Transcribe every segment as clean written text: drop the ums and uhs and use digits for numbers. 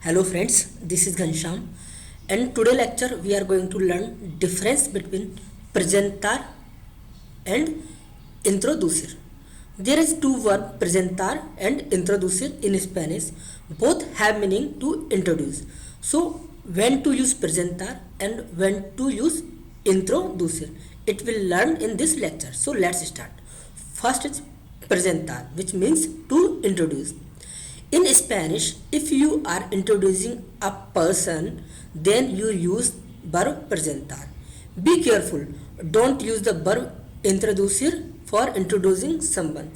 Hello friends, this is Ghanshyam and today lecture we are going to learn difference between presentar and introducir. There is two verb presentar and introducir in Spanish. Both have meaning to introduce. So when to use presentar and when to use introducir, it will learn in this lecture. So let's start. First is presentar, which means to introduce. In Spanish, if you are introducing a person, then you use verb presentar. Be careful, don't use the verb introducir for introducing someone.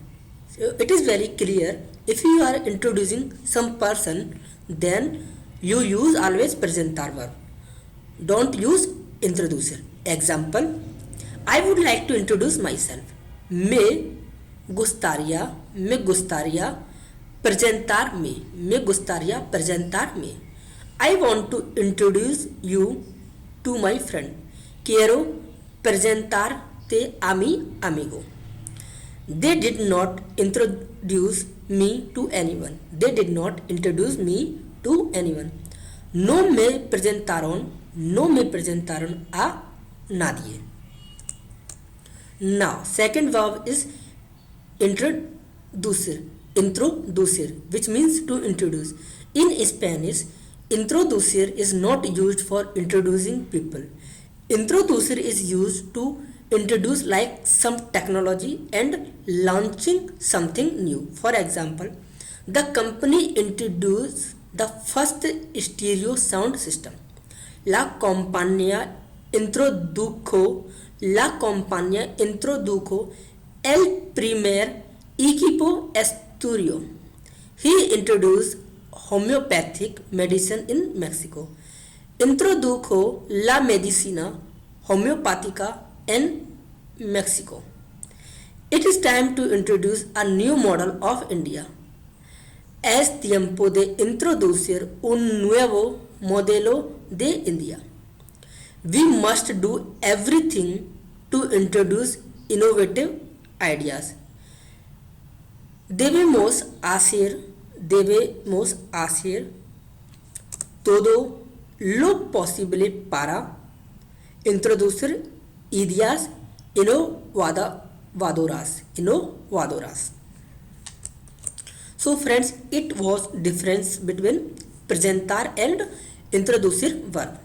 So it is very clear, if you are introducing some person, then you use always presentar verb. Don't use introducer. Example, I would like to introduce myself. Me gustaría presentar me. I want to introduce you to my friend. Quiero presentarte a mi amigo. They did not introduce me to anyone. They did not introduce me to anyone. No me presentaron a nadie. Now, second verb is introducir, which means to introduce. In Spanish, introducir is not used for introducing people. Introducir is used to introduce like some technology and launching something new. For example, the company introduced the first stereo sound system. La compañía introdujo el primer equipo estudio. He introduced homeopathic medicine in Mexico. Introdujo la medicina homeopática en Mexico. It is time to introduce a new model of India. Es tiempo de introducir un nuevo modelo de India. We must do everything to introduce innovative ideas. Debemos hacer todo lo posible para introducir ideas innovadoras. So friends, it was difference between presentar and introducir verb.